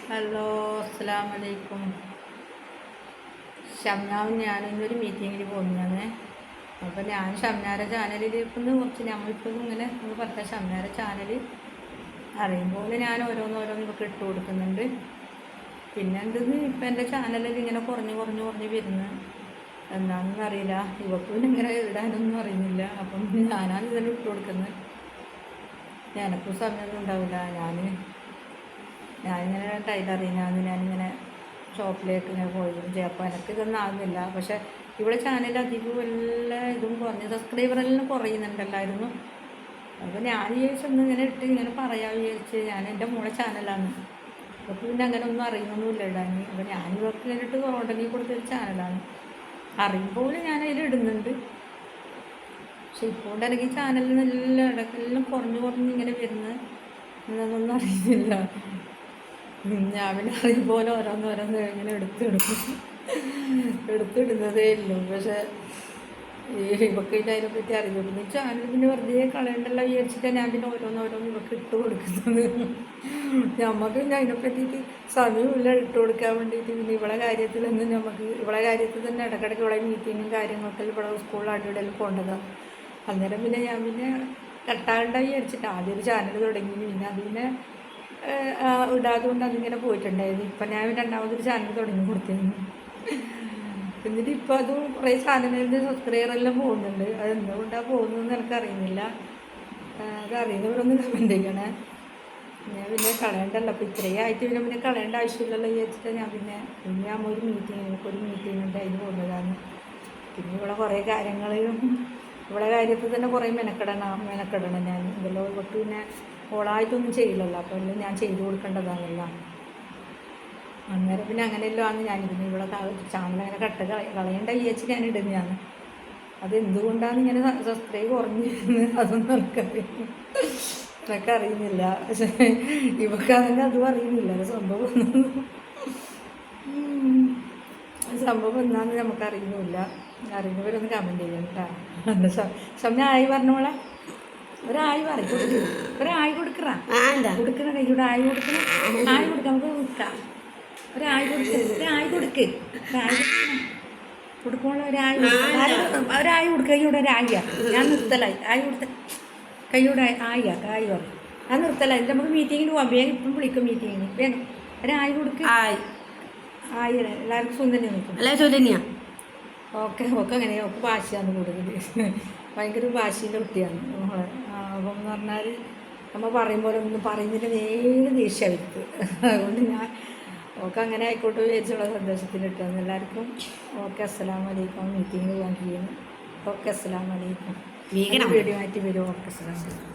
Hello, അസ്സലാമു അലൈക്കും. ഷംനാവും ഞാനിന്നൊരു മീറ്റിങ്ങിൽ പോകുന്നതാണ്. അപ്പോൾ ഞാൻ ഷംനാരെ ചാനലിലേക്ക് കുറച്ച് നമ്മളിപ്പോൾ ഇങ്ങനെ ഒന്ന് പറഞ്ഞ ഷംനാരെ ചാനൽ അറിയുമ്പോൾ ഞാൻ ഓരോന്നോരോന്ന് ഇവർക്ക് ഇട്ട് കൊടുക്കുന്നുണ്ട്. പിന്നെ എന്തെന്ന് ഇപ്പം എൻ്റെ ചാനലിൽ ഇങ്ങനെ കുറഞ്ഞ് വരുന്നു. എന്താണെന്ന് അറിയില്ല. ഇവക്കും ഇങ്ങനെ ഇടാനൊന്നും അറിയുന്നില്ല. അപ്പം ഞാനാണ് ഇതിൽ ഇട്ട് കൊടുക്കുന്നത്. ഞാനിപ്പോൾ സമയമൊന്നും ഉണ്ടാവില്ല. ഞാനിങ്ങനെ ടൈലറിനാന്ന് ഞാനിങ്ങനെ ഷോപ്പിലേക്ക് ഇങ്ങനെ പോയിരുന്നു ചെയ്യും. അപ്പോൾ എനിക്ക് ഇതൊന്നും ആകുന്നില്ല. പക്ഷേ ഇവിടെ ചാനൽ അധികം എല്ലാ ഇതും കുറഞ്ഞ് സബ്സ്ക്രൈബറെല്ലാം കുറയുന്നുണ്ടല്ലായിരുന്നു. അപ്പോൾ ഞാൻ വിചാരിച്ചൊന്ന് ഇങ്ങനെ ഇട്ട് ഇങ്ങനെ പറയാൻ വിചാരിച്ച് ഞാൻ എൻ്റെ മോളെ ചാനലാണ്. അപ്പോൾ പിന്നെ അങ്ങനെ ഒന്നും അറിയുന്നൊന്നുമില്ല ഇടാൻ. അപ്പോൾ ഞാൻ ഇവർക്ക് ഇങ്ങനെയിട്ട് കൊറോണ്ടനി കൊടുത്തൊരു ചാനലാണ്. അറിയുമ്പോൾ ഞാൻ അതിൽ ഇടുന്നുണ്ട്. പക്ഷെ ഇപ്പോൾ എനിക്ക് ചാനലിൽ നല്ല ഇടക്കെല്ലാം കുറഞ്ഞ് ഇങ്ങനെ വരുന്നത് എന്നൊന്നും അറിയുന്നില്ല. ഞാൻ പിന്നെ അറിയുമ്പോൾ ഓരോന്നോരോന്ന് ഇങ്ങനെ എടുത്തിടുന്നതേ ഉള്ളൂ. പക്ഷേ ഇവക്ക് പിന്നെ അതിനെപ്പറ്റി അറിയുള്ളൂ. പിന്നെ ചാനൽ പിന്നെ വെറുതെ കളയണ്ടല്ലോ വിചാരിച്ചിട്ട് ഞാൻ പിന്നെ ഓരോന്നോരോന്ന് ഇവക്ക് ഇട്ട് കൊടുക്കുന്നത്. നമുക്ക് പിന്നെ അതിനെപ്പറ്റിയിട്ട് സമയമില്ല ഇട്ട് കൊടുക്കാൻ വേണ്ടിയിട്ട്. പിന്നെ ഇവളെ കാര്യത്തിലൊന്നും ഇവളെ കാര്യത്തിൽ തന്നെ ഇടയ്ക്കിടയ്ക്ക് ഇവളെ മീറ്റിങ്ങും കാര്യങ്ങളൊക്കെ ഇവിടെ സ്കൂളിൽ അടിപൊളിയിൽ പോകേണ്ടതാണ്. അന്നേരം പിന്നെ ഞാൻ പിന്നെ കട്ടാകണ്ട വിചാരിച്ചിട്ട് ആദ്യം ഒരു ചാനൽ തുടങ്ങി. പിന്നെ അതിനെ ഇടാതുകൊണ്ട് അതിങ്ങനെ പോയിട്ടുണ്ടായിരുന്നു. ഇപ്പം ഞാൻ രണ്ടാമതൊരു ചാനൽ തുടങ്ങി കൊടുത്തിരുന്നു. എന്നിട്ട് ഇപ്പോൾ അതും കുറേ ചാനലിൻ്റെ സബ്സ്ക്രൈബറെല്ലാം പോകുന്നുണ്ട്. അതെന്തുകൊണ്ടാണ് പോകുന്നതെന്ന് എനിക്കറിയുന്നില്ല. അതറിയുന്നവരൊന്ന് കമൻറ്റ് ചെയ്യണേ. ഞാൻ പിന്നെ കളയണ്ടല്ലോ. അപ്പോൾ ഇത്രയും ആയിട്ട് പിന്നെ കളയേണ്ട ആവശ്യമില്ലല്ലോ വിചാരിച്ചിട്ട് ഞാൻ പിന്നെ ഒരു മീറ്റിങ്ങുണ്ട് അതിന് പോകുന്നതാണ്. പിന്നെ ഇവിടെ കുറേ കാര്യങ്ങളും ഇവിടെ കാര്യത്തിൽ തന്നെ കുറേ മെനക്കെടണം ഞാൻ. ഇതെല്ലാം ഇവർക്ക് പിന്നെ ഓളായിട്ടൊന്നും ചെയ്യില്ലല്ലോ. അപ്പോൾ എല്ലാം ഞാൻ ചെയ്തു കൊടുക്കേണ്ടതാണല്ലോ. അന്നേരം പിന്നെ അങ്ങനെയല്ലോ ആണ് ഞാനിരുന്നു. ഇവിടെ ചാനൽ അങ്ങനെ കളയേണ്ട വിചാരിച്ച് ഞാൻ ഇടുന്നതാണ്. അതെന്തുകൊണ്ടാണ് ഇങ്ങനെ സബ്സ്ക്രൈബ് കുറഞ്ഞിരുന്നത് അതൊന്നും എനിക്കറിയുന്നില്ല. പക്ഷേ ഇവക്കാണെങ്കിൽ അതും അറിയുന്നില്ല. സംഭവം എന്താണെന്ന് നമുക്കറിയുന്നില്ല. അറിയുന്നവരൊന്ന് കമൻറ്റ് ചെയ്യണം കേട്ടോ. സമയം ആയി പറഞ്ഞോളെ. ഒരായി പറയും ഒരായി കൊടുക്കറ കൊടുക്കണ കയ്യൂടെ ആയി കൊടുക്കണം. നമുക്ക് കൊടുക്കാം. ഒരായി കൊടുക്ക് കൊടുക്കുമ്പോൾ ഒരായി കൊടുക്കുക. കയ്യൂടെ ഒരായിയാ ഞാൻ നിർത്തലായി. ആയി കൊടുത്ത കയ്യൂടെ ആയിയാ കായ് പറയും. ഞാൻ നിർത്തലായി. നമുക്ക് മീറ്റിങ്ങിന് പോകാം. വേഗം ഇപ്പം വിളിക്കും മീറ്റിങ്ങിന്. വേഗം ഒരായി കൊടുക്ക്. ആയി എല്ലാവർക്കും സുന്ദരി നിൽക്കും. അല്ലേ സുന്ദരിയാ? ഓക്കെ അങ്ങനെയാണ്. ഒക്കെ ഭാഷയാണ് കൂടുതൽ. ഭയങ്കര ഭാഷയുടെ കുട്ടിയാണ് നമ്മളെ. അപ്പം എന്ന് പറഞ്ഞാൽ നമ്മൾ പറയുമ്പോൾ ഒന്നും പറയുന്നതിന് നേരെ ദേഷ്യം അവർക്ക്. അതുകൊണ്ട് ഞാൻ ഓക്കെ അങ്ങനെ ആയിക്കോട്ടെ വിചാരിച്ചുള്ള സന്തോഷത്തിലിട്ടാണ്. എല്ലാവർക്കും ഓക്കെ അസ്സലാമു അലൈക്കും. മീറ്റിങ്ങിന് പോകാൻ ചെയ്യുന്നു. ഓക്കെ അസ്സലാമു അലൈക്കും. വീഡിയോ ആയിട്ട് വരും. ഓക്കെ അസ്സലാമു അലൈക്കും.